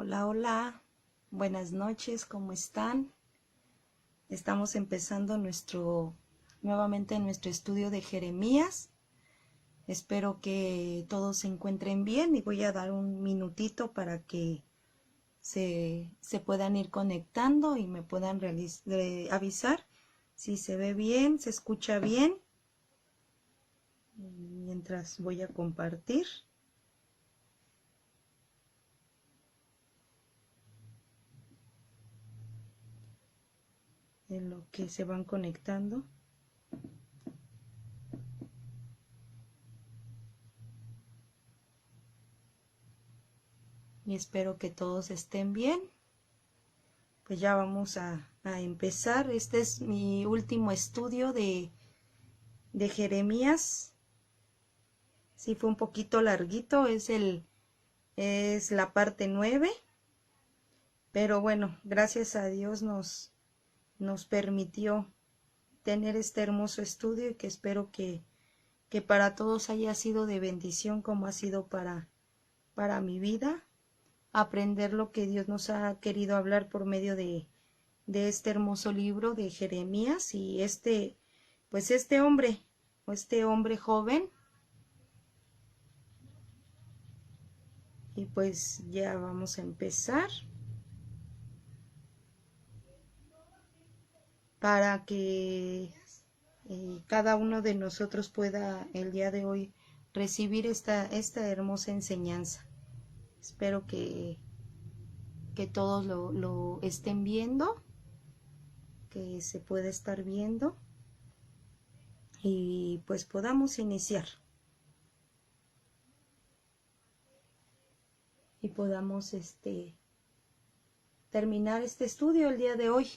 Hola, hola, buenas noches, ¿cómo están? Estamos empezando nuevamente nuestro estudio de Jeremías. Espero que todos se encuentren bien y voy a dar un minutito para que se puedan ir conectando y me puedan avisar si se ve bien, se escucha bien. Mientras voy a compartir. En lo que se van conectando. Y espero que todos estén bien. Pues ya vamos a empezar. Este es mi último estudio de Jeremías. Sí, fue un poquito larguito, es la parte 9. Pero bueno, gracias a Dios nos permitió tener este hermoso estudio y que espero que para todos haya sido de bendición como ha sido para mi vida. Aprender lo que Dios nos ha querido hablar por medio de este hermoso libro de Jeremías y este hombre joven. Y pues ya vamos a empezar para que cada uno de nosotros pueda el día de hoy recibir esta hermosa enseñanza. Espero que todos lo estén viendo, que se pueda estar viendo y pues podamos iniciar y podamos terminar este estudio el día de hoy,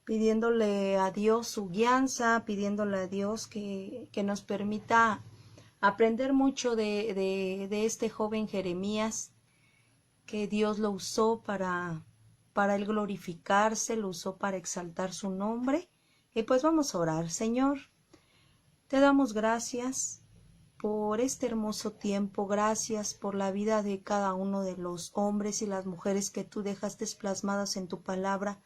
pidiéndole a Dios su guianza, pidiéndole a Dios que nos permita aprender mucho de este joven Jeremías, que Dios lo usó para él glorificarse, lo usó para exaltar su nombre. Y pues vamos a orar. Señor, te damos gracias por este hermoso tiempo, gracias por la vida de cada uno de los hombres y las mujeres que tú dejaste plasmadas en tu palabra,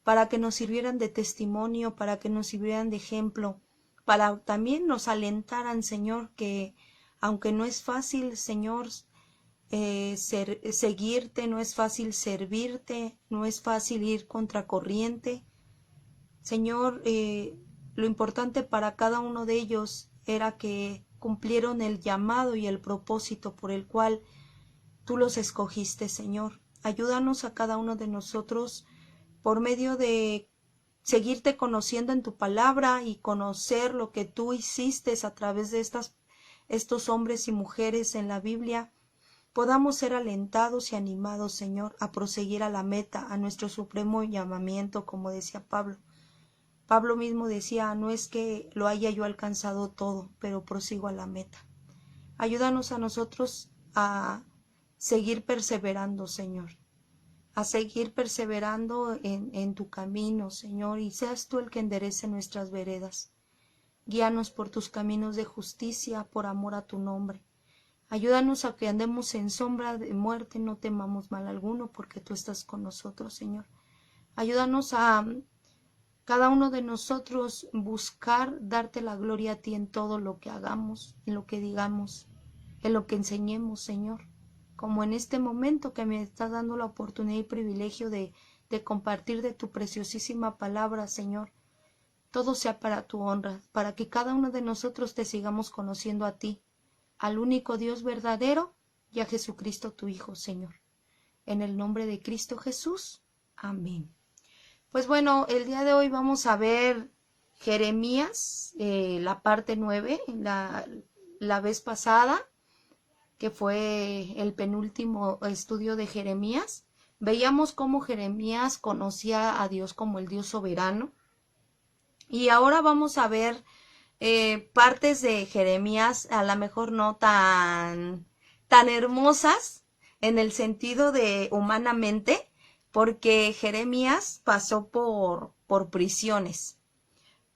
para que nos sirvieran de testimonio, para que nos sirvieran de ejemplo, para también nos alentaran, Señor, que aunque no es fácil, Señor, seguirte, no es fácil servirte, no es fácil ir contracorriente. Señor, lo importante para cada uno de ellos era que cumplieron el llamado y el propósito por el cual tú los escogiste, Señor. Ayúdanos a cada uno de nosotros por medio de seguirte conociendo en tu palabra y conocer lo que tú hiciste a través de estos hombres y mujeres en la Biblia, podamos ser alentados y animados, Señor, a proseguir a la meta, a nuestro supremo llamamiento, como decía Pablo. Pablo mismo decía, no es que lo haya yo alcanzado todo, pero prosigo a la meta. Ayúdanos a nosotros a seguir perseverando, Señor, a seguir perseverando en tu camino, Señor, y seas tú el que enderece nuestras veredas. Guíanos por tus caminos de justicia, por amor a tu nombre. Ayúdanos a que andemos en sombra de muerte, no temamos mal alguno, porque tú estás con nosotros, Señor. Ayúdanos a cada uno de nosotros buscar darte la gloria a ti en todo lo que hagamos, en lo que digamos, en lo que enseñemos, Señor. Como en este momento que me estás dando la oportunidad y privilegio de compartir de tu preciosísima palabra, Señor. Todo sea para tu honra, para que cada uno de nosotros te sigamos conociendo a ti, al único Dios verdadero y a Jesucristo tu Hijo, Señor. En el nombre de Cristo Jesús. Amén. Pues bueno, el día de hoy vamos a ver Jeremías, la parte 9, la vez pasada, que fue el penúltimo estudio de Jeremías. Veíamos cómo Jeremías conocía a Dios como el Dios soberano. Y ahora vamos a ver partes de Jeremías, a lo mejor no tan hermosas en el sentido de humanamente, porque Jeremías pasó por prisiones,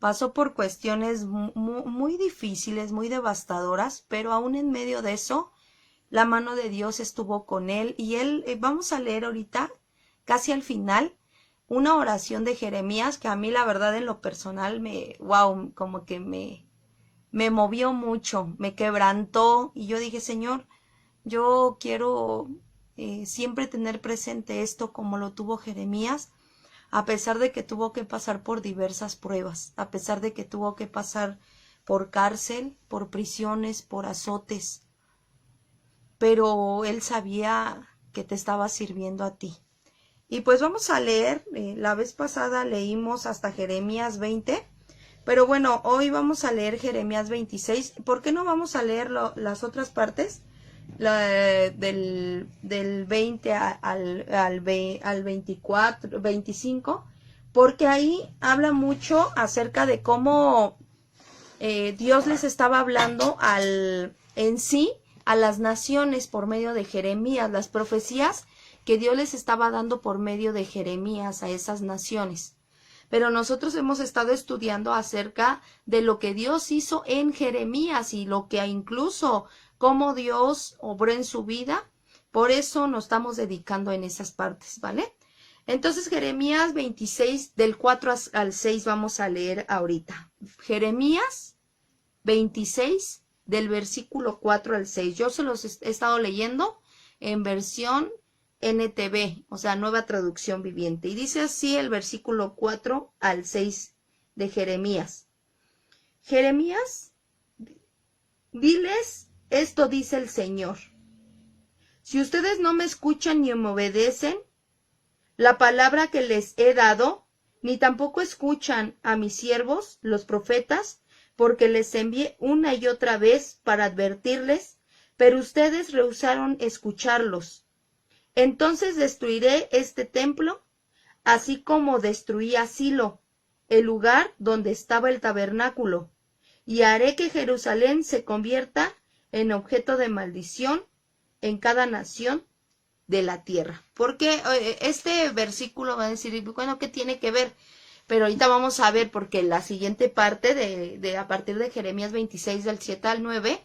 pasó por cuestiones muy difíciles, muy devastadoras, pero aún en medio de eso, la mano de Dios estuvo con él y él, vamos a leer ahorita, casi al final, una oración de Jeremías que a mí la verdad en lo personal wow, como que me movió mucho, me quebrantó y yo dije, Señor, yo quiero siempre tener presente esto como lo tuvo Jeremías, a pesar de que tuvo que pasar por diversas pruebas, a pesar de que tuvo que pasar por cárcel, por prisiones, por azotes, pero él sabía que te estaba sirviendo a ti. Y pues vamos a leer, la vez pasada leímos hasta Jeremías 20, pero bueno, hoy vamos a leer Jeremías 26. ¿Por qué no vamos a leer las otras partes? Del 20 al 24, 25, porque ahí habla mucho acerca de cómo Dios les estaba hablando en sí a las naciones por medio de Jeremías, las profecías que Dios les estaba dando por medio de Jeremías a esas naciones. Pero nosotros hemos estado estudiando acerca de lo que Dios hizo en Jeremías y lo que incluso cómo Dios obró en su vida. Por eso nos estamos dedicando en esas partes, ¿vale? Entonces Jeremías 26 del 4 al 6 vamos a leer ahorita. Jeremías 26 del versículo 4 al 6. Yo se los he estado leyendo en versión NTV, o sea, Nueva Traducción Viviente. Y dice así el versículo 4 al 6 de Jeremías. Jeremías, diles, esto dice el Señor. Si ustedes no me escuchan ni me obedecen la palabra que les he dado, ni tampoco escuchan a mis siervos, los profetas, porque les envié una y otra vez para advertirles, pero ustedes rehusaron escucharlos. Entonces destruiré este templo, así como destruí a Silo, el lugar donde estaba el tabernáculo, y haré que Jerusalén se convierta en objeto de maldición en cada nación de la tierra. Porque este versículo va a decir, bueno, ¿qué tiene que ver? Pero ahorita vamos a ver, porque la siguiente parte a partir de Jeremías 26 del 7 al 9,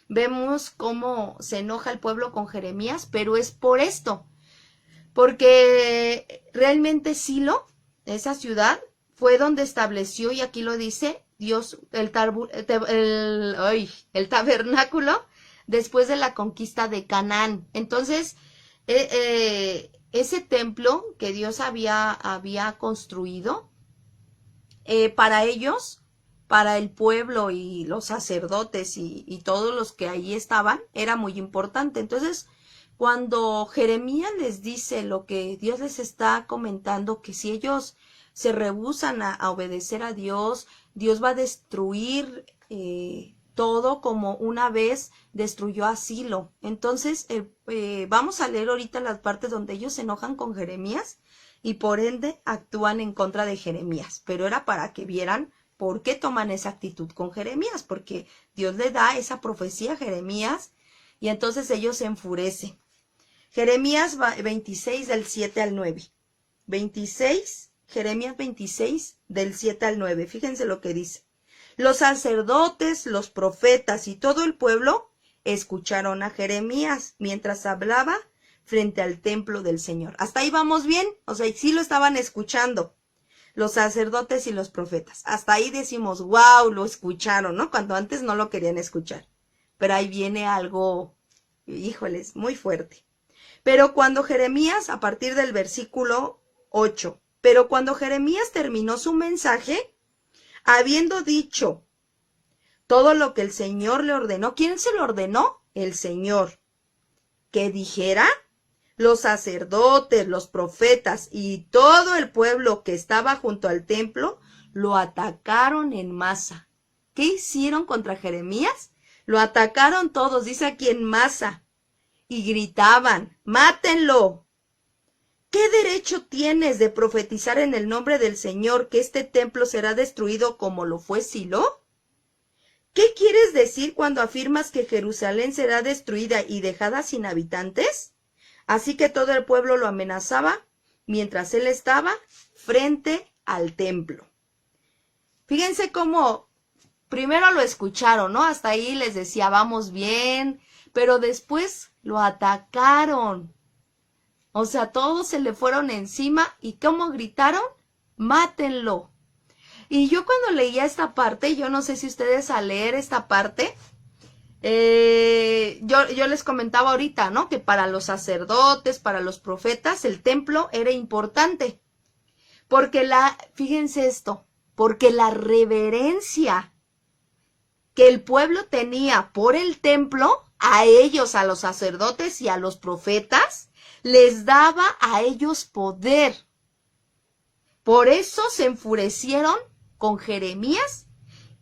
vemos cómo se enoja el pueblo con Jeremías, pero es por esto, porque realmente Silo, esa ciudad, fue donde estableció, y aquí lo dice, Dios, el tabernáculo después de la conquista de Canaán. Entonces, ese templo que Dios había construido, para ellos, para el pueblo y los sacerdotes y todos los que ahí estaban, era muy importante. Entonces, cuando Jeremías les dice lo que Dios les está comentando, que si ellos se rehúsan a obedecer a Dios, Dios va a destruir todo como una vez destruyó a Silo. Entonces, vamos a leer ahorita las partes donde ellos se enojan con Jeremías y por ende actúan en contra de Jeremías. Pero era para que vieran por qué toman esa actitud con Jeremías, porque Dios le da esa profecía a Jeremías y entonces ellos se enfurecen. Jeremías 26 del 7 al 9. Jeremías 26 del 7 al 9. Fíjense lo que dice. Los sacerdotes, los profetas y todo el pueblo escucharon a Jeremías mientras hablaba frente al templo del Señor. Hasta ahí vamos bien, o sea, sí lo estaban escuchando los sacerdotes y los profetas. Hasta ahí decimos, wow, lo escucharon, ¿no? Cuando antes no lo querían escuchar. Pero ahí viene algo, híjoles, muy fuerte. Pero cuando Jeremías, a partir del versículo 8, pero cuando Jeremías terminó su mensaje, habiendo dicho todo lo que el Señor le ordenó, ¿quién se lo ordenó? El Señor. ¿Qué dijera? Los sacerdotes, los profetas y todo el pueblo que estaba junto al templo lo atacaron en masa. ¿Qué hicieron contra Jeremías? Lo atacaron todos, dice aquí en masa, y gritaban, ¡mátenlo! ¿Qué derecho tienes de profetizar en el nombre del Señor que este templo será destruido como lo fue Silo? ¿Qué quieres decir cuando afirmas que Jerusalén será destruida y dejada sin habitantes? Así que todo el pueblo lo amenazaba mientras él estaba frente al templo. Fíjense cómo primero lo escucharon, ¿no? Hasta ahí les decía, vamos bien, pero después lo atacaron. O sea, todos se le fueron encima y ¿cómo gritaron? ¡Mátenlo! Y yo cuando leía esta parte, yo no sé si ustedes al leer esta parte, yo les comentaba ahorita, ¿no? Que para los sacerdotes, para los profetas, el templo era importante. Porque fíjense esto, porque la reverencia que el pueblo tenía por el templo, a ellos, a los sacerdotes y a los profetas, les daba a ellos poder. Por eso se enfurecieron con Jeremías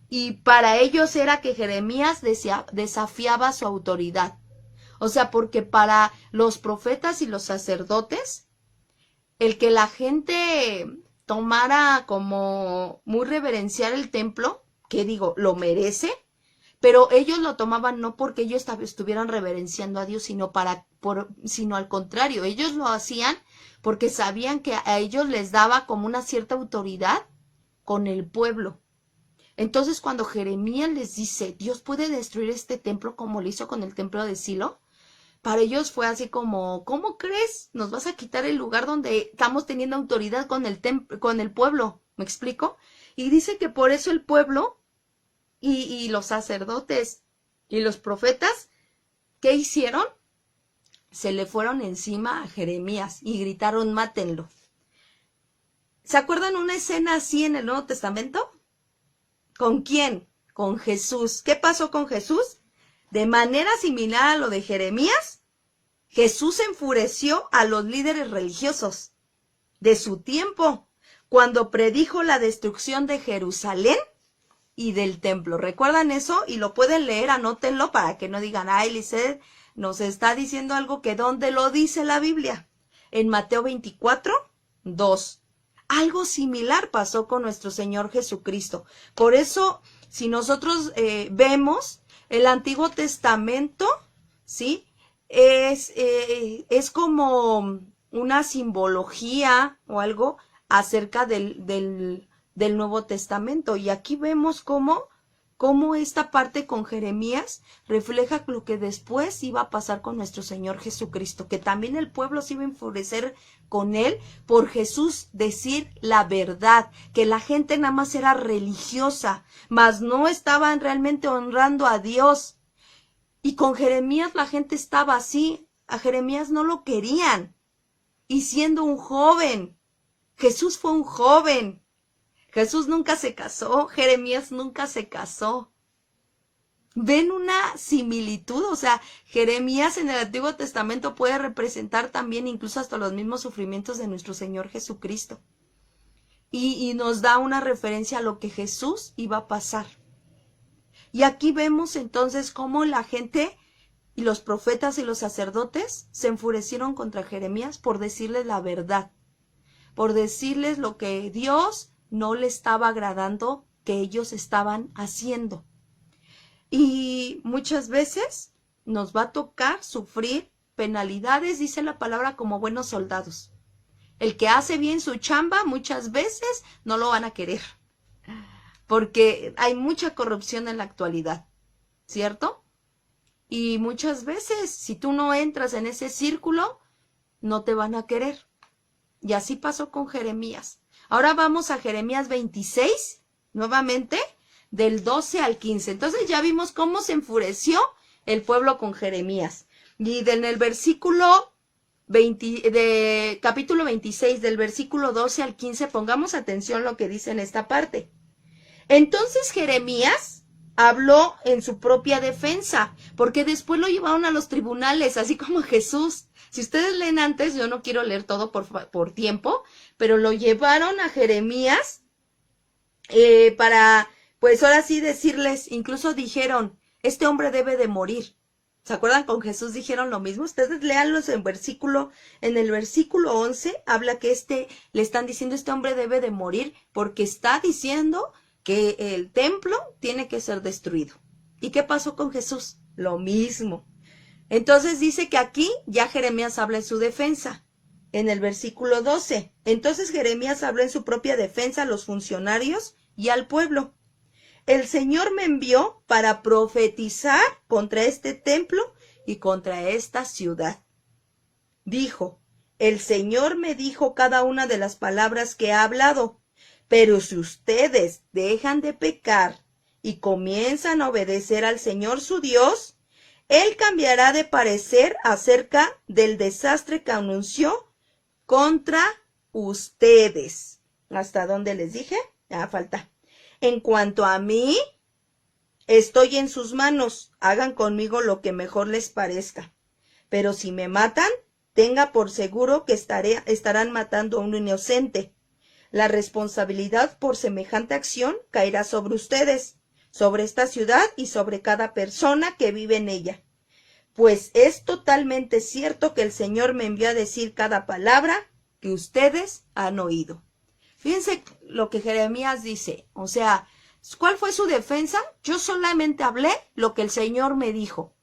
y para ellos era que Jeremías desafiaba su autoridad. O sea, porque para los profetas y los sacerdotes, el que la gente tomara como muy reverenciar el templo, que digo, lo merece, pero ellos lo tomaban no porque ellos estuvieran reverenciando a Dios, sino sino al contrario, ellos lo hacían porque sabían que a ellos les daba como una cierta autoridad con el pueblo. Entonces, cuando Jeremías les dice, Dios puede destruir este templo como lo hizo con el templo de Silo, para ellos fue así como, ¿cómo crees? ¿Nos vas a quitar el lugar donde estamos teniendo autoridad con el pueblo? ¿Me explico? Y dice que por eso el pueblo y los sacerdotes y los profetas, ¿qué hicieron? Se le fueron encima a Jeremías y gritaron, mátenlo. ¿Se acuerdan una escena así en el Nuevo Testamento? ¿Con quién? Con Jesús. ¿Qué pasó con Jesús? De manera similar a lo de Jeremías, Jesús enfureció a los líderes religiosos de su tiempo cuando predijo la destrucción de Jerusalén y del templo. ¿Recuerdan eso? Y lo pueden leer, anótenlo para que no digan, ay, Lisset nos está diciendo algo que ¿dónde lo dice la Biblia? En Mateo 24, 2. Algo similar pasó con nuestro Señor Jesucristo. Por eso, si nosotros vemos el Antiguo Testamento, ¿sí? Es como una simbología o algo acerca del Nuevo Testamento. Y aquí vemos cómo esta parte con Jeremías refleja lo que después iba a pasar con nuestro Señor Jesucristo, que también el pueblo se iba a enfurecer con él por Jesús decir la verdad, que la gente nada más era religiosa, mas no estaban realmente honrando a Dios. Y con Jeremías la gente estaba así, a Jeremías no lo querían, y siendo un joven, Jesús fue un joven, Jesús nunca se casó, Jeremías nunca se casó. ¿Ven una similitud? O sea, Jeremías en el Antiguo Testamento puede representar también incluso hasta los mismos sufrimientos de nuestro Señor Jesucristo. Y nos da una referencia a lo que Jesús iba a pasar. Y aquí vemos entonces cómo la gente y los profetas y los sacerdotes se enfurecieron contra Jeremías por decirles la verdad, por decirles lo que Dios no le estaba agradando que ellos estaban haciendo. Y muchas veces nos va a tocar sufrir penalidades, dice la palabra, como buenos soldados. El que hace bien su chamba muchas veces no lo van a querer, porque hay mucha corrupción en la actualidad, ¿cierto? Y muchas veces, si tú no entras en ese círculo, no te van a querer. Y así pasó con Jeremías. Ahora vamos a Jeremías 26, nuevamente, del 12 al 15. Entonces ya vimos cómo se enfureció el pueblo con Jeremías. Y en el versículo capítulo 26, del versículo 12 al 15, pongamos atención lo que dice en esta parte. Entonces Jeremías habló en su propia defensa, porque después lo llevaron a los tribunales, así como Jesús. Si ustedes leen antes, yo no quiero leer todo por tiempo, pero lo llevaron a Jeremías para, pues ahora sí decirles, incluso dijeron, este hombre debe de morir. ¿Se acuerdan? Con Jesús dijeron lo mismo. Ustedes léanlos en el versículo 11, habla que le están diciendo, este hombre debe de morir porque está diciendo que el templo tiene que ser destruido. ¿Y qué pasó con Jesús? Lo mismo. Entonces dice que aquí ya Jeremías habla en su defensa, en el versículo 12. Entonces Jeremías habló en su propia defensa a los funcionarios y al pueblo. El Señor me envió para profetizar contra este templo y contra esta ciudad. Dijo: el Señor me dijo cada una de las palabras que ha hablado, pero si ustedes dejan de pecar y comienzan a obedecer al Señor su Dios, Él cambiará de parecer acerca del desastre que anunció contra ustedes. ¿Hasta dónde les dije? Falta. En cuanto a mí, estoy en sus manos. Hagan conmigo lo que mejor les parezca. Pero si me matan, tenga por seguro que estarán matando a un inocente. La responsabilidad por semejante acción caerá sobre ustedes, sobre esta ciudad y sobre cada persona que vive en ella. Pues es totalmente cierto que el Señor me envió a decir cada palabra que ustedes han oído. Fíjense lo que Jeremías dice. O sea, ¿cuál fue su defensa? Yo solamente hablé lo que el Señor me dijo.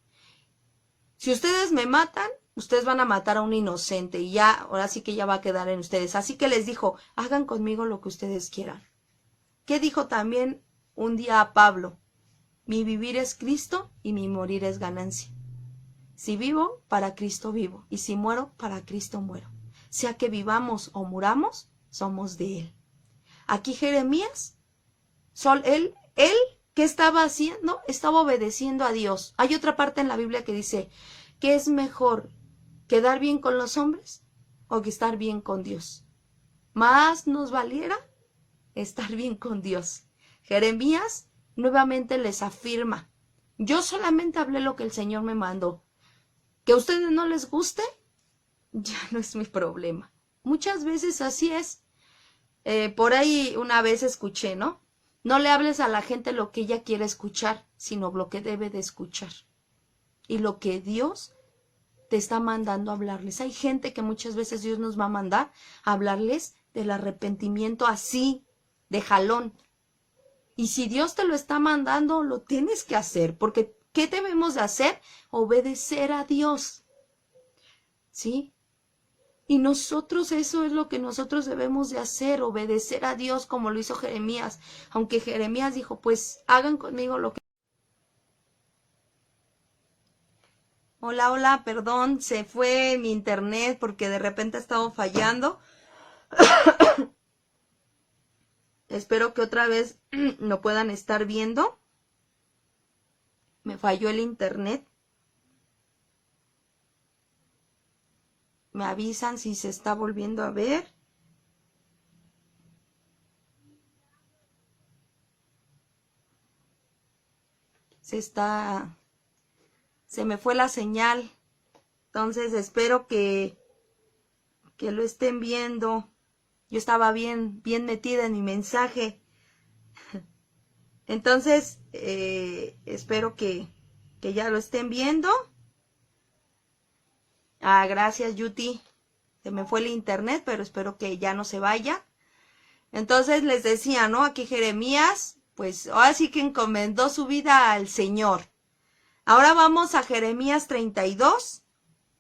Si ustedes me matan, ustedes van a matar a un inocente y ya, ahora sí que ya va a quedar en ustedes. Así que les dijo, hagan conmigo lo que ustedes quieran. ¿Qué dijo también un día a Pablo? Mi vivir es Cristo y mi morir es ganancia. Si vivo, para Cristo vivo, y si muero, para Cristo muero. Sea que vivamos o muramos, somos de Él. Aquí Jeremías, él, ¿qué estaba haciendo? Estaba obedeciendo a Dios. Hay otra parte en la Biblia que dice, ¿qué es mejor? ¿Quedar bien con los hombres o que estar bien con Dios? Más nos valiera estar bien con Dios. Jeremías nuevamente les afirma, yo solamente hablé lo que el Señor me mandó. Que a ustedes no les guste, ya no es mi problema. Muchas veces así es. Por ahí una vez escuché, ¿no? No le hables a la gente lo que ella quiere escuchar, sino lo que debe de escuchar. Y lo que Dios te está mandando a hablarles. Hay gente que muchas veces Dios nos va a mandar a hablarles del arrepentimiento así, de jalón. Y si Dios te lo está mandando, lo tienes que hacer, porque ¿qué debemos de hacer? Obedecer a Dios. ¿Sí? Y nosotros, eso es lo que nosotros debemos de hacer, obedecer a Dios como lo hizo Jeremías. Aunque Jeremías dijo, pues hagan conmigo lo que... Hola, perdón, se fue mi internet porque de repente ha estado fallando. Espero que otra vez lo puedan estar viendo. Me falló el internet. Me avisan si se está volviendo a ver. Se me fue la señal. Entonces espero que lo estén viendo. Yo estaba bien metida en mi mensaje. Entonces, espero que ya lo estén viendo. Gracias, Yuti. Se me fue el internet, pero espero que ya no se vaya. Entonces les decía, ¿no? Aquí Jeremías, pues ahora sí que encomendó su vida al Señor. Ahora vamos a Jeremías 32,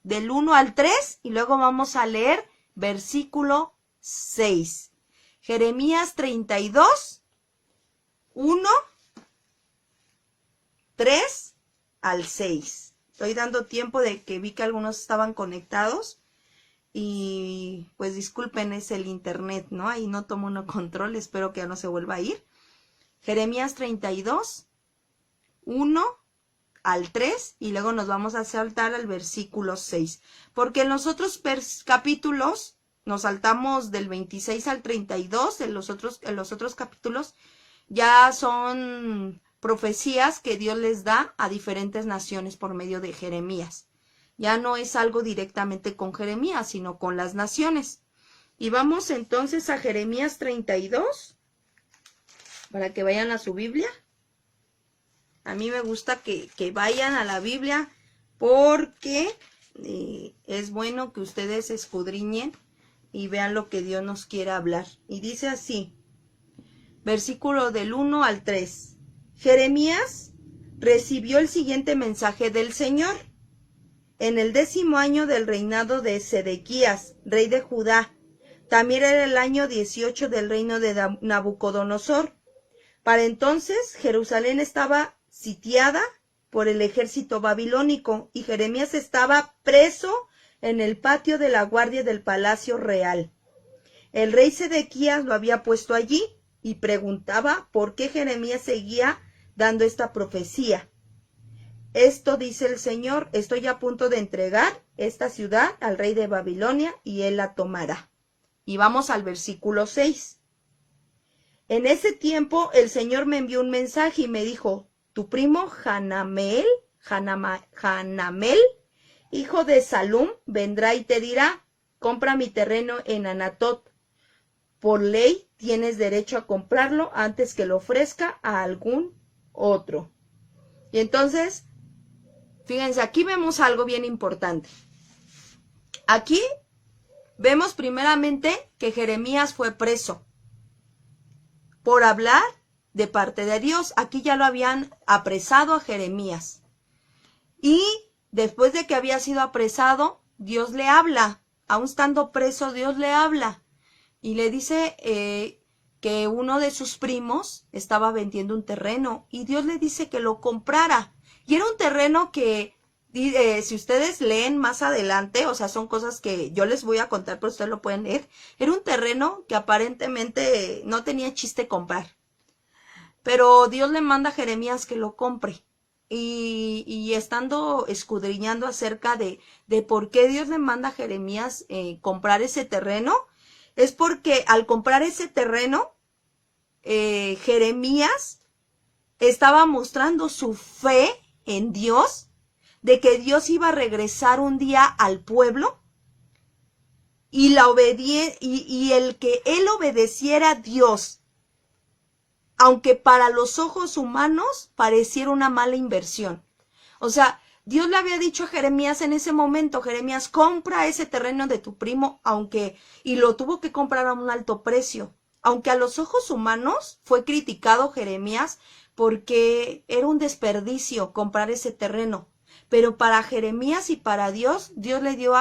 del 1 al 3, y luego vamos a leer versículo 6. Jeremías 32, 1, 3 al 6. Estoy dando tiempo de que vi que algunos estaban conectados y pues disculpen, es el internet, ¿no? Ahí no tomo no control, espero que ya no se vuelva a ir. Jeremías 32, 1 al 3 y luego nos vamos a saltar al versículo 6. Porque en los otros capítulos nos saltamos del 26 al 32, en los otros capítulos ya son profecías que Dios les da a diferentes naciones por medio de Jeremías. Ya no es algo directamente con Jeremías, sino con las naciones. Y vamos entonces a Jeremías 32, para que vayan a su Biblia. A mí me gusta que vayan a la Biblia porque es bueno que ustedes escudriñen y vean lo que Dios nos quiere hablar. Y dice así, versículo del 1 al 3. Jeremías recibió el siguiente mensaje del Señor. En el 10º año del reinado de Sedequías, rey de Judá, también era el año 18 del reino de Nabucodonosor. Para entonces Jerusalén estaba sitiada por el ejército babilónico, y Jeremías estaba preso en el patio de la guardia del palacio real. El rey Sedequías lo había puesto allí y preguntaba por qué Jeremías seguía dando esta profecía. Esto dice el Señor, estoy a punto de entregar esta ciudad al rey de Babilonia y él la tomará. Y vamos al versículo 6. En ese tiempo el Señor me envió un mensaje y me dijo, tu primo Hanamel, hijo de Salum, vendrá y te dirá, compra mi terreno en Anatot. Por ley tienes derecho a comprarlo antes que lo ofrezca a algún otro. Y entonces, fíjense, aquí vemos algo bien importante. Aquí vemos primeramente que Jeremías fue preso por hablar de parte de Dios. Aquí ya lo habían apresado a Jeremías. Y después de que había sido apresado, Dios le habla. Aún estando preso, Dios le habla. Y le dice que uno de sus primos estaba vendiendo un terreno. Y Dios le dice que lo comprara. Y era un terreno que, si ustedes leen más adelante, o sea, son cosas que yo les voy a contar, pero ustedes lo pueden leer. Era un terreno que aparentemente no tenía chiste comprar. Pero Dios le manda a Jeremías que lo compre. Y estando escudriñando acerca de por qué Dios le manda a Jeremías comprar ese terreno, es porque al comprar ese terreno, Jeremías estaba mostrando su fe en Dios, de que Dios iba a regresar un día al pueblo, y el que él obedeciera a Dios, aunque para los ojos humanos pareciera una mala inversión. O sea, Dios le había dicho a Jeremías en ese momento, Jeremías, compra ese terreno de tu primo, y lo tuvo que comprar a un alto precio. Aunque a los ojos humanos fue criticado Jeremías porque era un desperdicio comprar ese terreno. Pero para Jeremías y para Dios, Dios le dijo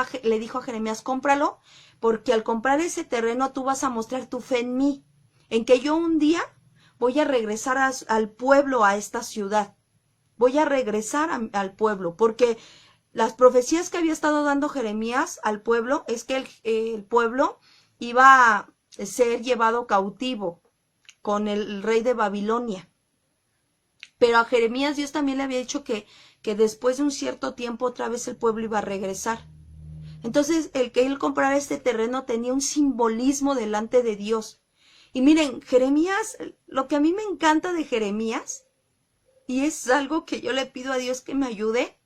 a Jeremías, cómpralo, porque al comprar ese terreno tú vas a mostrar tu fe en mí, en que yo un día voy a regresar al pueblo, a esta ciudad. Voy a regresar al pueblo, porque las profecías que había estado dando Jeremías al pueblo es que el pueblo iba a ser llevado cautivo con el rey de Babilonia. Pero a Jeremías Dios también le había dicho que después de un cierto tiempo otra vez el pueblo iba a regresar. Entonces, el que él comprara este terreno tenía un simbolismo delante de Dios. Y miren, Jeremías, lo que a mí me encanta de Jeremías, y es algo que yo le pido a Dios que me ayude,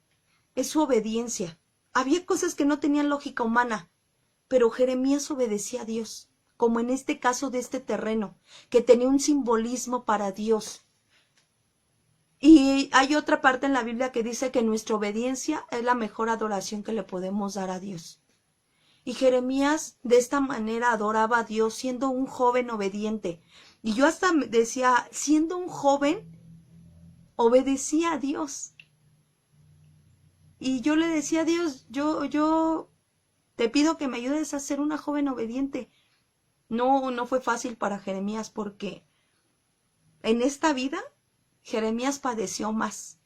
es su obediencia. Había cosas que no tenían lógica humana, pero Jeremías obedecía a Dios, como en este caso de este terreno, que tenía un simbolismo para Dios. Y hay otra parte en la Biblia que dice que nuestra obediencia es la mejor adoración que le podemos dar a Dios. Y Jeremías de esta manera adoraba a Dios siendo un joven obediente. Y yo hasta decía, siendo un joven, obedecía a Dios. Y yo le decía a Dios, yo te pido que me ayudes a ser una joven obediente. No fue fácil para Jeremías porque en esta vida Jeremías padeció más.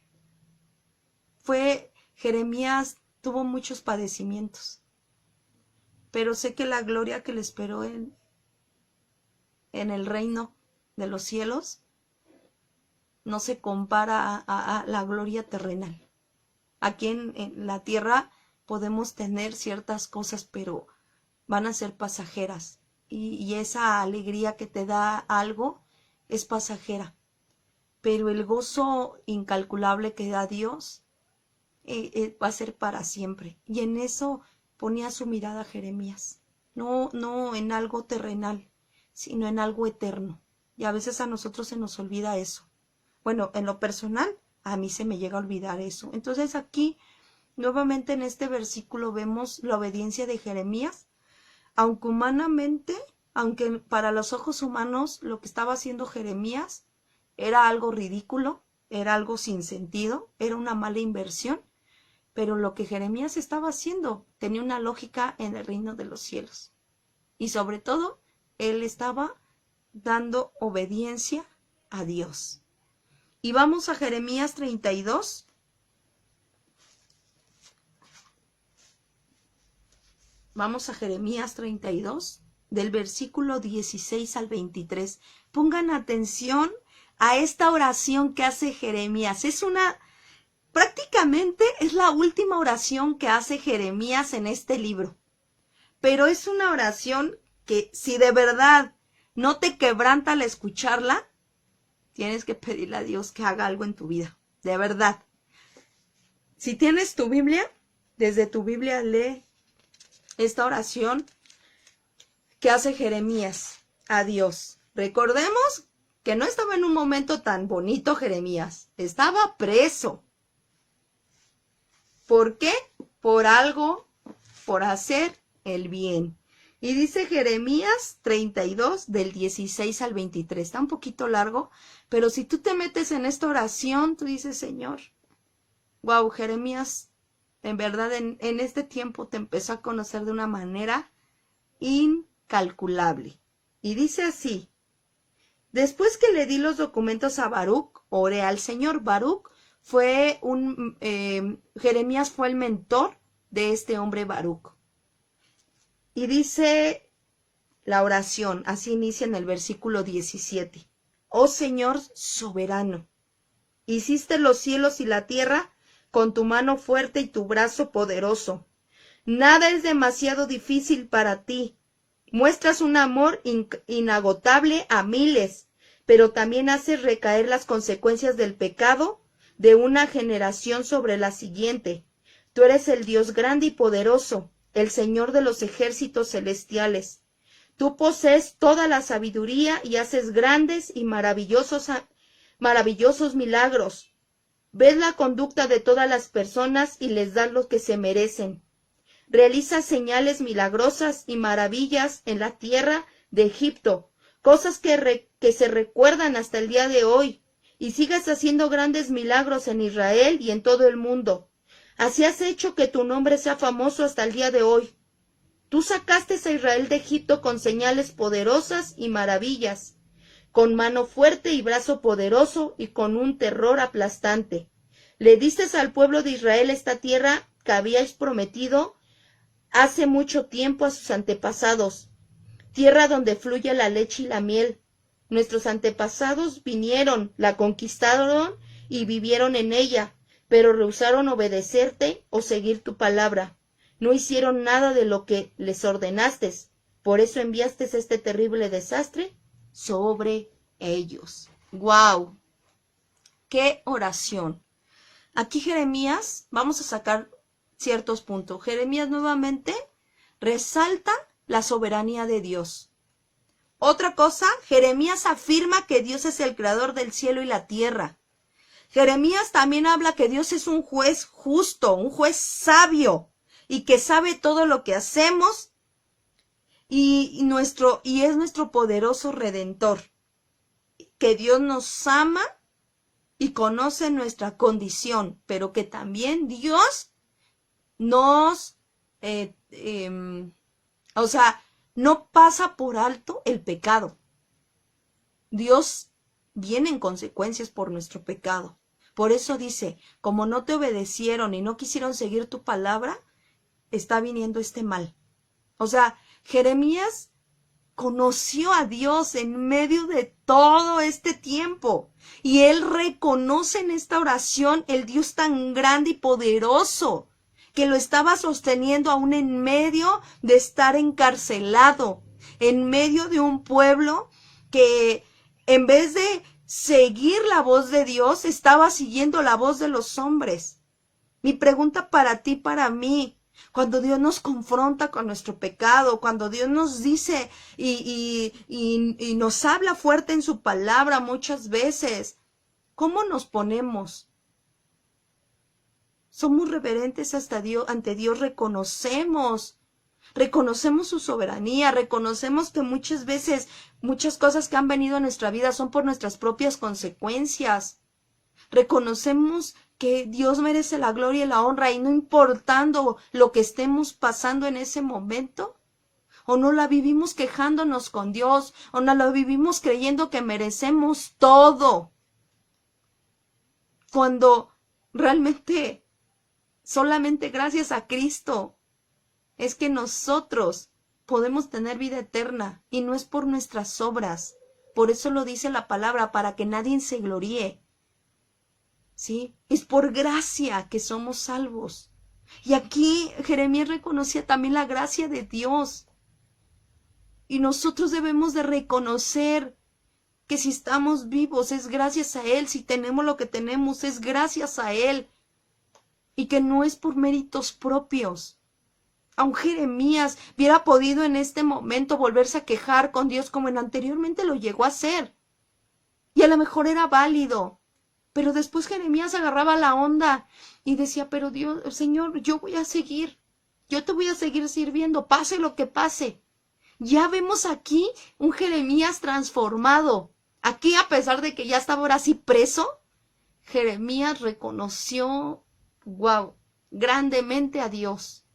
Jeremías tuvo muchos padecimientos. Pero sé que la gloria que le esperó en el reino de los cielos no se compara a la gloria terrenal. Aquí en la tierra podemos tener ciertas cosas, pero van a ser pasajeras. Y esa alegría que te da algo es pasajera. Pero el gozo incalculable que da Dios va a ser para siempre. Y en eso ponía su mirada Jeremías. No en algo terrenal, sino en algo eterno. Y a veces a nosotros se nos olvida eso. Bueno, en lo personal, a mí se me llega a olvidar eso. Entonces aquí, nuevamente en este versículo vemos la obediencia de Jeremías, aunque humanamente, aunque para los ojos humanos lo que estaba haciendo Jeremías era algo ridículo, era algo sin sentido, era una mala inversión, pero lo que Jeremías estaba haciendo tenía una lógica en el reino de los cielos. Y sobre todo, él estaba dando obediencia a Dios. Y vamos a Jeremías 32, Vamos a Jeremías 32, del versículo 16 al 23. Pongan atención a esta oración que hace Jeremías. Prácticamente es la última oración que hace Jeremías en este libro. Pero es una oración que si de verdad no te quebranta al escucharla, tienes que pedirle a Dios que haga algo en tu vida. De verdad. Si tienes tu Biblia, desde tu Biblia lee esta oración que hace Jeremías a Dios. Recordemos que no estaba en un momento tan bonito Jeremías. Estaba preso. ¿Por qué? Por hacer el bien. Y dice Jeremías 32 del 16 al 23. Está un poquito largo, pero si tú te metes en esta oración, tú dices, Señor, wow, Jeremías, en verdad en este tiempo te empezó a conocer de una manera incalculable. Y dice así: después que le di los documentos a Baruc, oré al Señor. Baruc fue Jeremías fue el mentor de este hombre Baruc. Y dice la oración, así inicia en el versículo 17. Oh Señor soberano, hiciste los cielos y la tierra con tu mano fuerte y tu brazo poderoso. Nada es demasiado difícil para ti. Muestras un amor inagotable a miles, pero también haces recaer las consecuencias del pecado de una generación sobre la siguiente. Tú eres el Dios grande y poderoso, el Señor de los ejércitos celestiales. Tú posees toda la sabiduría y haces grandes y maravillosos milagros. Ves la conducta de todas las personas y les das lo que se merecen. Realizas señales milagrosas y maravillas en la tierra de Egipto, cosas que se recuerdan hasta el día de hoy, y sigues haciendo grandes milagros en Israel y en todo el mundo. Así has hecho que tu nombre sea famoso hasta el día de hoy. Tú sacaste a Israel de Egipto con señales poderosas y maravillas, con mano fuerte y brazo poderoso y con un terror aplastante. Le diste al pueblo de Israel esta tierra que habíais prometido hace mucho tiempo a sus antepasados, tierra donde fluye la leche y la miel. Nuestros antepasados vinieron, la conquistaron y vivieron en ella, pero rehusaron obedecerte o seguir tu palabra. No hicieron nada de lo que les ordenaste. Por eso enviaste este terrible desastre sobre ellos. ¡Guau! ¡Qué oración! Aquí Jeremías, vamos a sacar ciertos puntos. Jeremías nuevamente resalta la soberanía de Dios. Otra cosa, Jeremías afirma que Dios es el creador del cielo y la tierra. Jeremías también habla que Dios es un juez justo, un juez sabio y que sabe todo lo que hacemos y es nuestro poderoso redentor. Que Dios nos ama y conoce nuestra condición, pero que también Dios nos, no pasa por alto el pecado. Dios viene en consecuencias por nuestro pecado. Por eso dice, como no te obedecieron y no quisieron seguir tu palabra, está viniendo este mal. O sea, Jeremías conoció a Dios en medio de todo este tiempo. Y él reconoce en esta oración el Dios tan grande y poderoso que lo estaba sosteniendo aún en medio de estar encarcelado, en medio de un pueblo que en vez de seguir la voz de Dios, estaba siguiendo la voz de los hombres. Mi pregunta para ti, para mí, cuando Dios nos confronta con nuestro pecado, cuando Dios nos dice y nos habla fuerte en su palabra muchas veces, ¿cómo nos ponemos? Somos reverentes ante Dios, reconocemos su soberanía, reconocemos que muchas veces, muchas cosas que han venido a nuestra vida son por nuestras propias consecuencias. Reconocemos que Dios merece la gloria y la honra y no importando lo que estemos pasando en ese momento, o no la vivimos quejándonos con Dios, o no la vivimos creyendo que merecemos todo, cuando realmente solamente gracias a Cristo es que nosotros podemos tener vida eterna y no es por nuestras obras. Por eso lo dice la palabra, para que nadie se gloríe. ¿Sí? Es por gracia que somos salvos. Y aquí Jeremías reconocía también la gracia de Dios. Y nosotros debemos de reconocer que si estamos vivos es gracias a Él, si tenemos lo que tenemos es gracias a Él. Y que no es por méritos propios. Aun Jeremías hubiera podido en este momento volverse a quejar con Dios como anteriormente lo llegó a hacer. Y a lo mejor era válido. Pero después Jeremías agarraba la onda y decía, pero Dios, Señor, yo voy a seguir. Yo te voy a seguir sirviendo, pase lo que pase. Ya vemos aquí un Jeremías transformado. Aquí, a pesar de que ya estaba ahora sí preso, Jeremías reconoció, grandemente a Dios.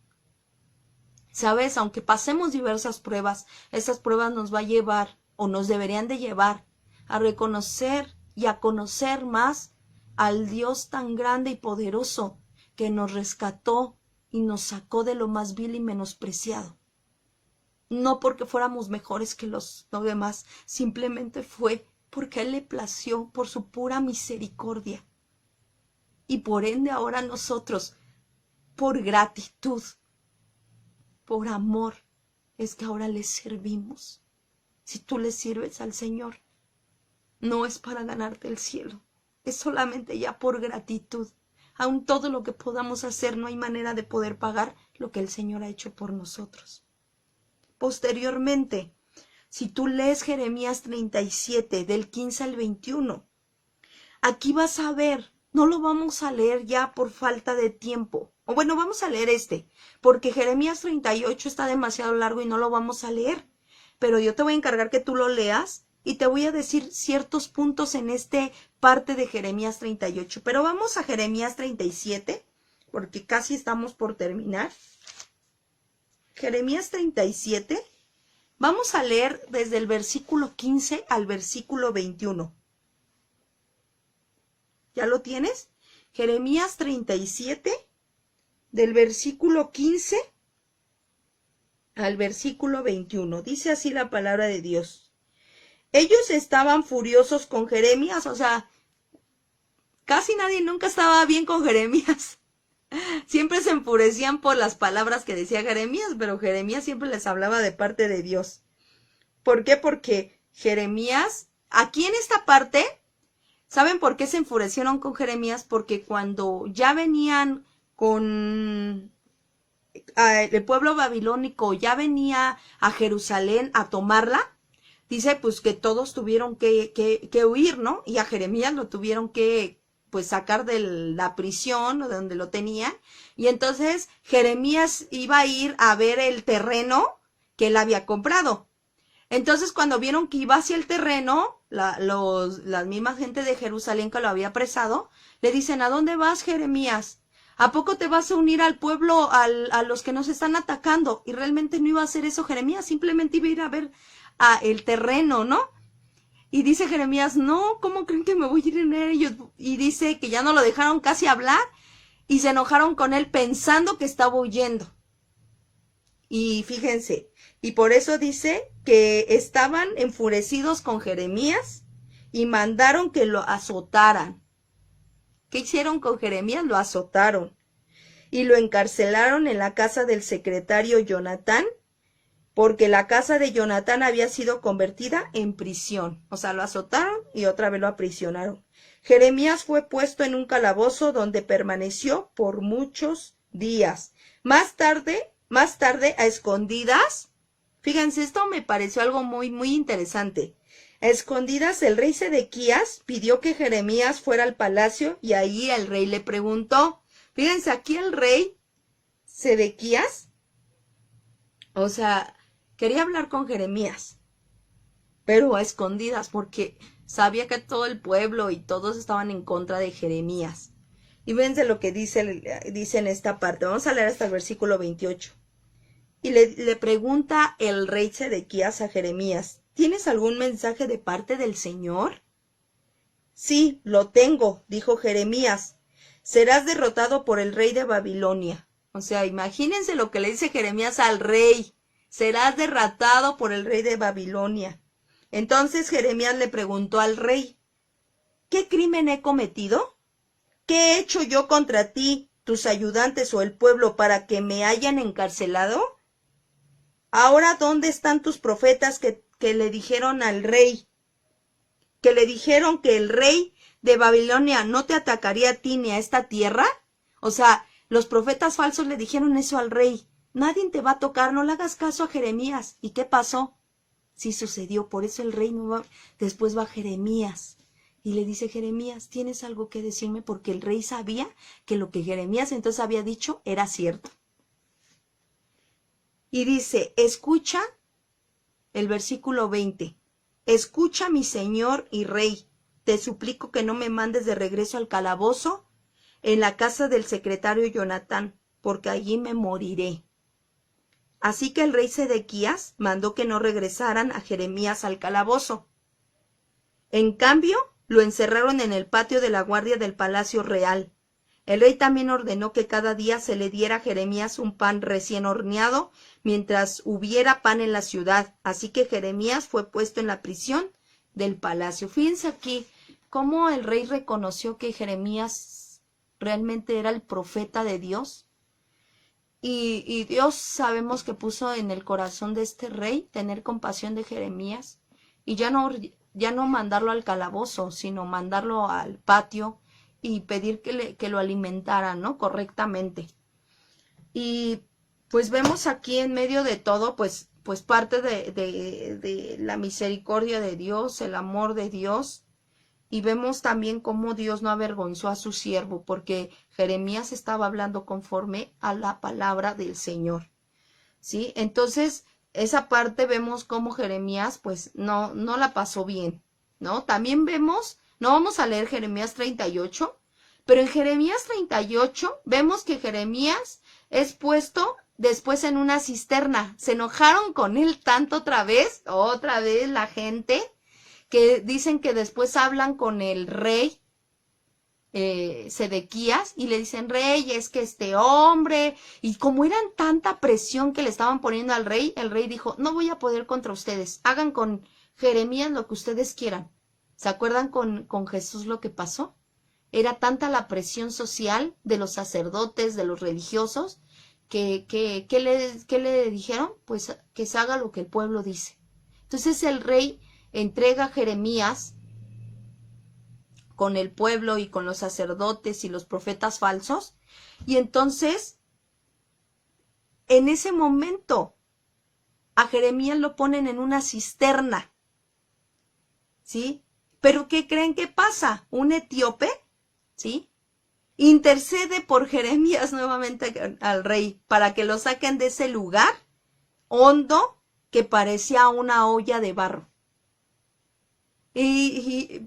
Sabes, aunque pasemos diversas pruebas, esas pruebas nos va a llevar, o nos deberían de llevar, a reconocer y a conocer más al Dios tan grande y poderoso que nos rescató y nos sacó de lo más vil y menospreciado. No porque fuéramos mejores que los demás, simplemente fue porque a Él le plació por su pura misericordia. Y por ende ahora nosotros, por gratitud, por amor, es que ahora le servimos. Si tú le sirves al Señor, no es para ganarte el cielo, es solamente ya por gratitud. Aun todo lo que podamos hacer, no hay manera de poder pagar lo que el Señor ha hecho por nosotros. Posteriormente, si tú lees Jeremías 37, del 15 al 21, aquí vas a ver, no lo vamos a leer ya por falta de tiempo. O bueno, vamos a leer porque Jeremías 38 está demasiado largo y no lo vamos a leer. Pero yo te voy a encargar que tú lo leas y te voy a decir ciertos puntos en parte de Jeremías 38. Pero vamos a Jeremías 37, porque casi estamos por terminar. Jeremías 37, vamos a leer desde el versículo 15 al versículo 21. ¿Ya lo tienes? Jeremías 37, del versículo 15 al versículo 21. Dice así la palabra de Dios. Ellos estaban furiosos con Jeremías, o sea, casi nadie nunca estaba bien con Jeremías. Siempre se enfurecían por las palabras que decía Jeremías, pero Jeremías siempre les hablaba de parte de Dios. ¿Por qué? Porque Jeremías, aquí en esta parte, ¿saben por qué se enfurecieron con Jeremías? Porque cuando ya venían con el pueblo babilónico, ya venía a Jerusalén a tomarla, dice pues que todos tuvieron que huir, ¿no? Y a Jeremías lo tuvieron que pues sacar de la prisión donde lo tenían, y entonces Jeremías iba a ir a ver el terreno que él había comprado. Entonces cuando vieron que iba hacia el terreno, las mismas gente de Jerusalén que lo había apresado, le dicen, ¿a dónde vas, Jeremías? ¿A poco te vas a unir al pueblo, a los que nos están atacando? Y realmente no iba a hacer eso Jeremías, simplemente iba a ir a ver el terreno, ¿no? Y dice Jeremías, no, ¿cómo creen que me voy a ir en ellos? Y dice que ya no lo dejaron casi hablar y se enojaron con él pensando que estaba huyendo. Y fíjense, y por eso dice que estaban enfurecidos con Jeremías y mandaron que lo azotaran. ¿Qué hicieron con Jeremías? Lo azotaron y lo encarcelaron en la casa del secretario Jonatán, porque la casa de Jonatán había sido convertida en prisión. O sea, lo azotaron y otra vez lo aprisionaron. Jeremías fue puesto en un calabozo donde permaneció por muchos días. Más tarde, a escondidas, fíjense, esto me pareció algo muy, muy interesante. A escondidas, el rey Sedequías pidió que Jeremías fuera al palacio y ahí el rey le preguntó. Fíjense, aquí el rey Sedequías, o sea, quería hablar con Jeremías, pero a escondidas porque sabía que todo el pueblo y todos estaban en contra de Jeremías. Y fíjense lo que dice en esta parte. Vamos a leer hasta el versículo 28. Y le pregunta el rey Sedequías a Jeremías, ¿tienes algún mensaje de parte del Señor? Sí, lo tengo, dijo Jeremías. Serás derrotado por el rey de Babilonia. O sea, imagínense lo que le dice Jeremías al rey. Serás derrotado por el rey de Babilonia. Entonces Jeremías le preguntó al rey, ¿qué crimen he cometido? ¿Qué he hecho yo contra ti, tus ayudantes o el pueblo para que me hayan encarcelado? Ahora, ¿dónde están tus profetas que le dijeron al rey? Que le dijeron que el rey de Babilonia no te atacaría a ti ni a esta tierra. O sea, los profetas falsos le dijeron eso al rey. Nadie te va a tocar, no le hagas caso a Jeremías. ¿Y qué pasó? Sí sucedió, por eso el rey no va. Después va Jeremías y le dice, Jeremías, ¿tienes algo que decirme? Porque el rey sabía que lo que Jeremías entonces había dicho era cierto. Y dice, escucha el versículo 20. Escucha, mi señor y rey, te suplico que no me mandes de regreso al calabozo en la casa del secretario Jonatán, porque allí me moriré. Así que el rey Sedequías mandó que no regresaran a Jeremías al calabozo. En cambio, lo encerraron en el patio de la guardia del palacio real. El rey también ordenó que cada día se le diera a Jeremías un pan recién horneado, mientras hubiera pan en la ciudad. Así que Jeremías fue puesto en la prisión del palacio. Fíjense aquí cómo el rey reconoció que Jeremías realmente era el profeta de Dios. Y Dios sabemos que puso en el corazón de este rey tener compasión de Jeremías y ya no mandarlo al calabozo, sino mandarlo al patio y pedir que lo alimentaran, ¿no? Correctamente. Y pues vemos aquí en medio de todo, pues parte de la misericordia de Dios, el amor de Dios. Y vemos también cómo Dios no avergonzó a su siervo, porque Jeremías estaba hablando conforme a la palabra del Señor. ¿Sí? Entonces, esa parte vemos cómo Jeremías, pues, no la pasó bien, ¿no? También vemos, no vamos a leer Jeremías 38, pero en Jeremías 38 vemos que Jeremías es puesto después en una cisterna. Se enojaron con él tanto otra vez la gente, que dicen que después hablan con el rey Sedequías y le dicen, rey, es que este hombre, y como eran tanta presión que le estaban poniendo al rey, el rey dijo, no voy a poder contra ustedes, hagan con Jeremías lo que ustedes quieran. ¿Se acuerdan con Jesús lo que pasó? Era tanta la presión social de los sacerdotes, de los religiosos, ¿qué le dijeron? Pues que se haga lo que el pueblo dice. Entonces el rey entrega a Jeremías con el pueblo y con los sacerdotes y los profetas falsos, y entonces en ese momento a Jeremías lo ponen en una cisterna, ¿sí? Pero ¿qué creen que pasa? Un etíope, ¿sí? Intercede por Jeremías nuevamente al rey para que lo saquen de ese lugar hondo que parecía una olla de barro.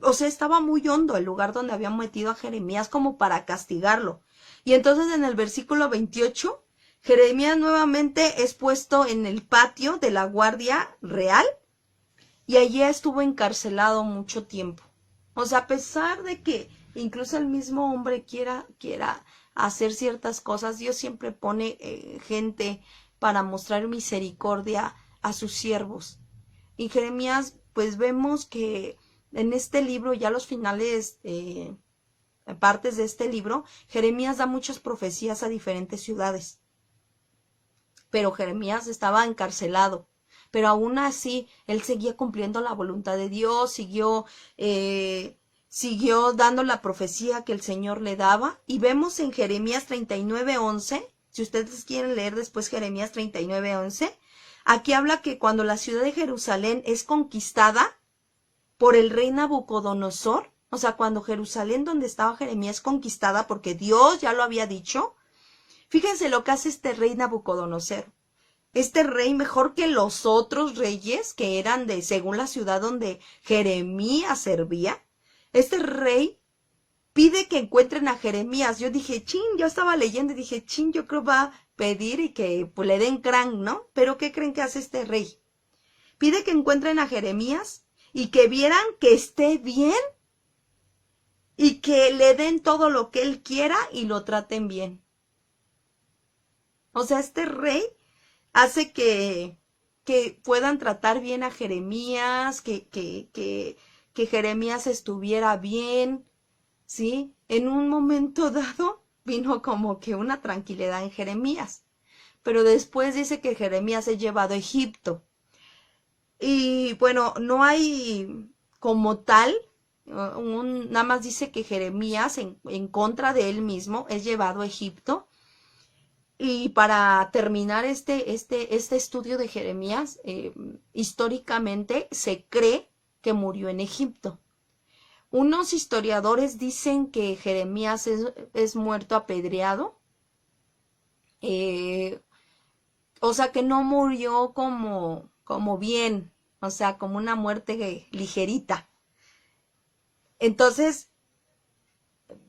O sea, estaba muy hondo el lugar donde habían metido a Jeremías como para castigarlo. Y entonces en el versículo 28, Jeremías nuevamente es puesto en el patio de la guardia real y allí estuvo encarcelado mucho tiempo. O sea, a pesar de que incluso el mismo hombre quiera hacer ciertas cosas, Dios siempre pone gente para mostrar misericordia a sus siervos. Y Jeremías, pues vemos que en este libro, ya los finales, partes de este libro, Jeremías da muchas profecías a diferentes ciudades. Pero Jeremías estaba encarcelado. Pero aún así, él seguía cumpliendo la voluntad de Dios, siguió dando la profecía que el Señor le daba. Y vemos en Jeremías 39:11, si ustedes quieren leer después Jeremías 39:11, aquí habla que cuando la ciudad de Jerusalén es conquistada por el rey Nabucodonosor, o sea, cuando Jerusalén donde estaba Jeremías es conquistada porque Dios ya lo había dicho, fíjense lo que hace este rey Nabucodonosor. Este rey, mejor que los otros reyes que eran según la ciudad donde Jeremías servía, este rey pide que encuentren a Jeremías. Yo dije, yo estaba leyendo y dije, yo creo va a pedir y que pues, le den crán, ¿no? Pero ¿qué creen que hace este rey? Pide que encuentren a Jeremías y que vieran que esté bien y que le den todo lo que él quiera y lo traten bien. O sea, este rey hace que puedan tratar bien a Jeremías, que Jeremías estuviera bien, ¿sí? En un momento dado vino como que una tranquilidad en Jeremías, pero después dice que Jeremías es llevado a Egipto. Y bueno, no hay como tal, nada más dice que Jeremías en contra de él mismo es llevado a Egipto. Y para terminar este estudio de Jeremías, históricamente se cree que murió en Egipto. Unos historiadores dicen que Jeremías es muerto apedreado, eh, o sea que no murió como bien, o sea, como una muerte ligerita. Entonces,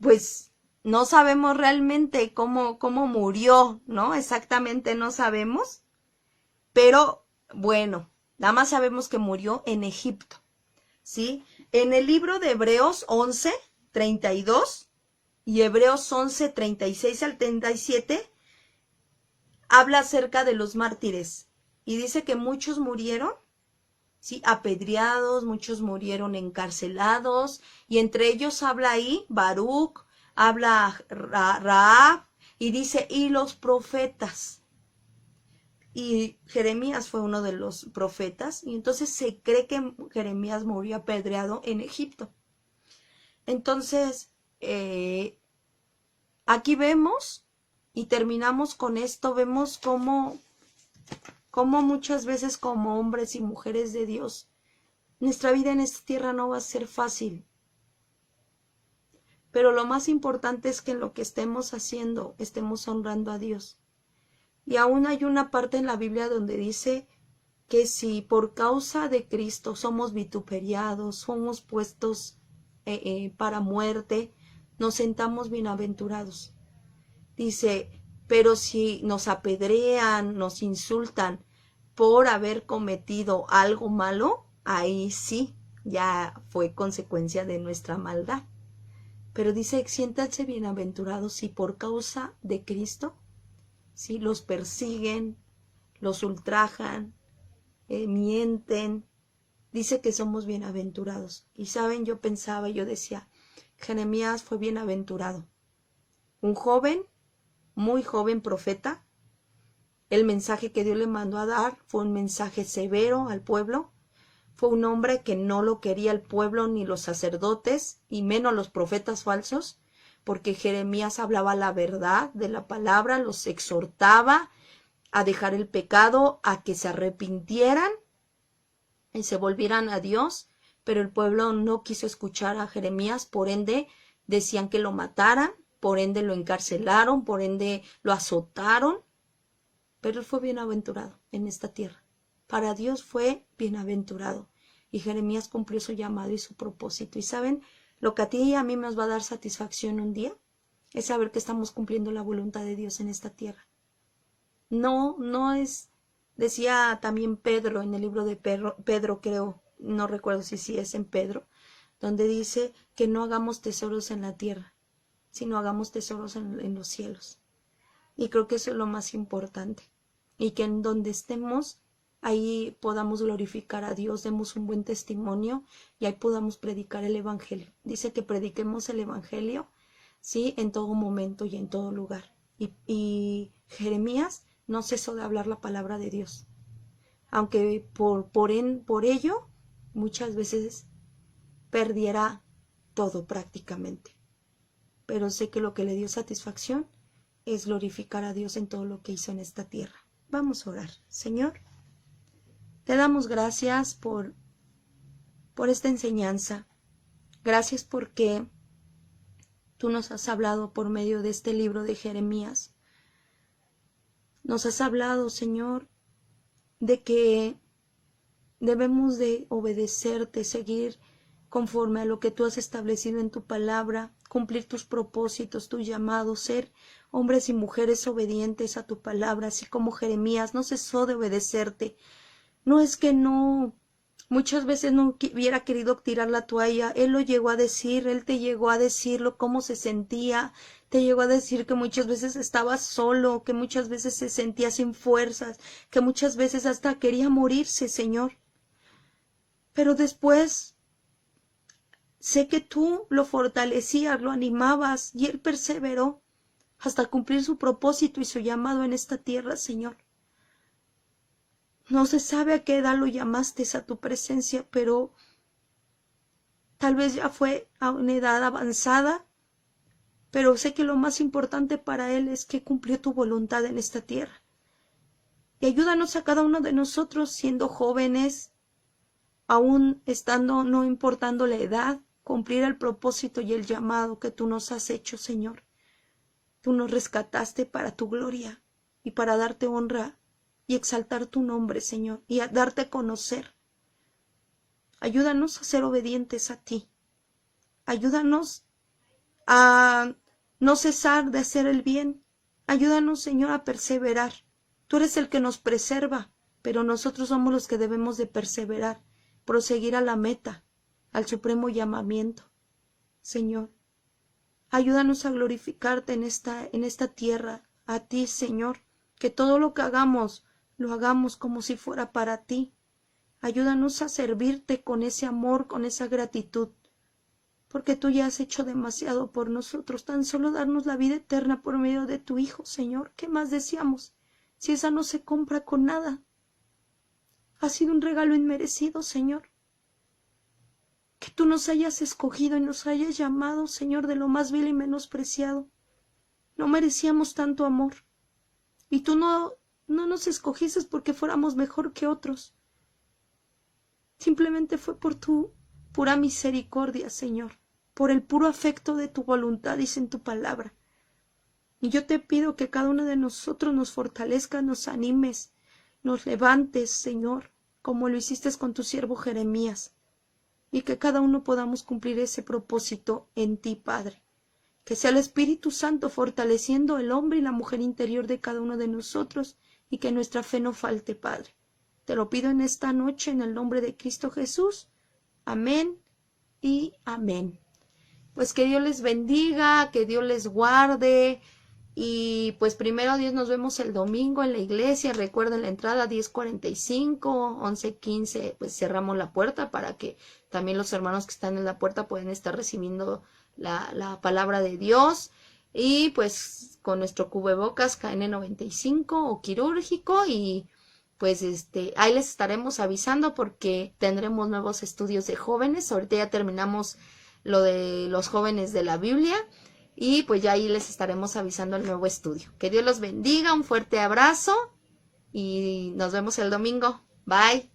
pues no sabemos realmente cómo murió, ¿no? Exactamente no sabemos, pero bueno, nada más sabemos que murió en Egipto, ¿sí? En el libro de Hebreos 11:32 y Hebreos 11:36 al 37 habla acerca de los mártires y dice que muchos murieron, sí, apedreados, muchos murieron encarcelados, y entre ellos habla ahí Baruch, habla Rahab, y dice, y los profetas. Y Jeremías fue uno de los profetas, y entonces se cree que Jeremías murió apedreado en Egipto. Entonces, aquí vemos, y terminamos con esto, vemos cómo muchas veces como hombres y mujeres de Dios, nuestra vida en esta tierra no va a ser fácil. Pero lo más importante es que en lo que estemos haciendo, estemos honrando a Dios. Y aún hay una parte en la Biblia donde dice que si por causa de Cristo somos vituperiados, somos puestos para muerte, nos sentamos bienaventurados. Dice, pero si nos apedrean, nos insultan por haber cometido algo malo, ahí sí, ya fue consecuencia de nuestra maldad. Pero dice, siéntanse bienaventurados si por causa de Cristo, si los persiguen, los ultrajan, mienten, dice que somos bienaventurados. Y saben, yo pensaba, yo decía, Jeremías fue bienaventurado. Un joven, muy joven profeta, el mensaje que Dios le mandó a dar fue un mensaje severo al pueblo. Fue un hombre que no lo quería el pueblo ni los sacerdotes, y menos los profetas falsos, porque Jeremías hablaba la verdad de la palabra, los exhortaba a dejar el pecado, a que se arrepintieran y se volvieran a Dios, pero el pueblo no quiso escuchar a Jeremías, por ende decían que lo mataran, por ende lo encarcelaron, por ende lo azotaron, pero él fue bienaventurado en esta tierra. Para Dios fue bienaventurado, y Jeremías cumplió su llamado y su propósito. Y saben, lo que a ti y a mí nos va a dar satisfacción un día es saber que estamos cumpliendo la voluntad de Dios en esta tierra. No es, decía también Pedro en el libro de Pedro, creo, no recuerdo si es en Pedro, donde dice que no hagamos tesoros en la tierra, sino hagamos tesoros en los cielos. Y creo que eso es lo más importante. Y que en donde estemos, ahí podamos glorificar a Dios, demos un buen testimonio y ahí podamos predicar el Evangelio. Dice que prediquemos el Evangelio, sí, en todo momento y en todo lugar. Y Jeremías no cesó de hablar la palabra de Dios. Aunque por ello muchas veces perdiera todo prácticamente. Pero sé que lo que le dio satisfacción es glorificar a Dios en todo lo que hizo en esta tierra. Vamos a orar. Señor, te damos gracias por esta enseñanza. Gracias porque tú nos has hablado por medio de este libro de Jeremías. Nos has hablado, Señor, de que debemos de obedecerte, seguir conforme a lo que tú has establecido en tu palabra, cumplir tus propósitos, tu llamado, ser hombres y mujeres obedientes a tu palabra, así como Jeremías no cesó de obedecerte. No es que no Muchas veces no hubiera querido tirar la toalla. Él lo llegó a decir, él te llegó a decirlo, cómo se sentía. Te llegó a decir que muchas veces estaba solo, que muchas veces se sentía sin fuerzas, que muchas veces hasta quería morirse, Señor. Pero después sé que tú lo fortalecías, lo animabas y él perseveró hasta cumplir su propósito y su llamado en esta tierra, Señor. No se sabe a qué edad lo llamaste a tu presencia, pero tal vez ya fue a una edad avanzada, pero sé que lo más importante para él es que cumplió tu voluntad en esta tierra. Y ayúdanos a cada uno de nosotros, siendo jóvenes, aún estando, no importando la edad, cumplir el propósito y el llamado que tú nos has hecho, Señor. Tú nos rescataste para tu gloria y para darte honra y exaltar tu nombre, Señor, y a darte a conocer. Ayúdanos a ser obedientes a ti. Ayúdanos a no cesar de hacer el bien. Ayúdanos, Señor, a perseverar. Tú eres el que nos preserva, pero nosotros somos los que debemos de perseverar, proseguir a la meta, al supremo llamamiento. Señor, ayúdanos a glorificarte en esta tierra, a ti, Señor, que todo lo que hagamos, lo hagamos como si fuera para ti. Ayúdanos a servirte con ese amor, con esa gratitud, porque tú ya has hecho demasiado por nosotros, tan solo darnos la vida eterna por medio de tu Hijo, Señor. ¿Qué más deseamos? Si esa no se compra con nada. Ha sido un regalo inmerecido, Señor. Que tú nos hayas escogido y nos hayas llamado, Señor, de lo más vil y menospreciado. No merecíamos tanto amor. Y tú no nos escogiste porque fuéramos mejor que otros. Simplemente fue por tu pura misericordia, Señor, por el puro afecto de tu voluntad, dice en tu palabra. Y yo te pido que cada uno de nosotros nos fortalezcas, nos animes, nos levantes, Señor, como lo hiciste con tu siervo Jeremías, y que cada uno podamos cumplir ese propósito en ti, Padre. Que sea el Espíritu Santo fortaleciendo el hombre y la mujer interior de cada uno de nosotros, y que nuestra fe no falte, Padre. Te lo pido en esta noche en el nombre de Cristo Jesús. Amén y amén. Pues que Dios les bendiga, que Dios les guarde. Y pues primero Dios, nos vemos el domingo en la iglesia. Recuerden la entrada 10:45, 11:15, pues cerramos la puerta para que también los hermanos que están en la puerta puedan estar recibiendo la palabra de Dios. Y pues con nuestro cubrebocas KN95 o quirúrgico, y pues ahí les estaremos avisando porque tendremos nuevos estudios de jóvenes. Ahorita ya terminamos lo de los jóvenes de la Biblia. Y pues ya ahí les estaremos avisando el nuevo estudio. Que Dios los bendiga, un fuerte abrazo y nos vemos el domingo. Bye.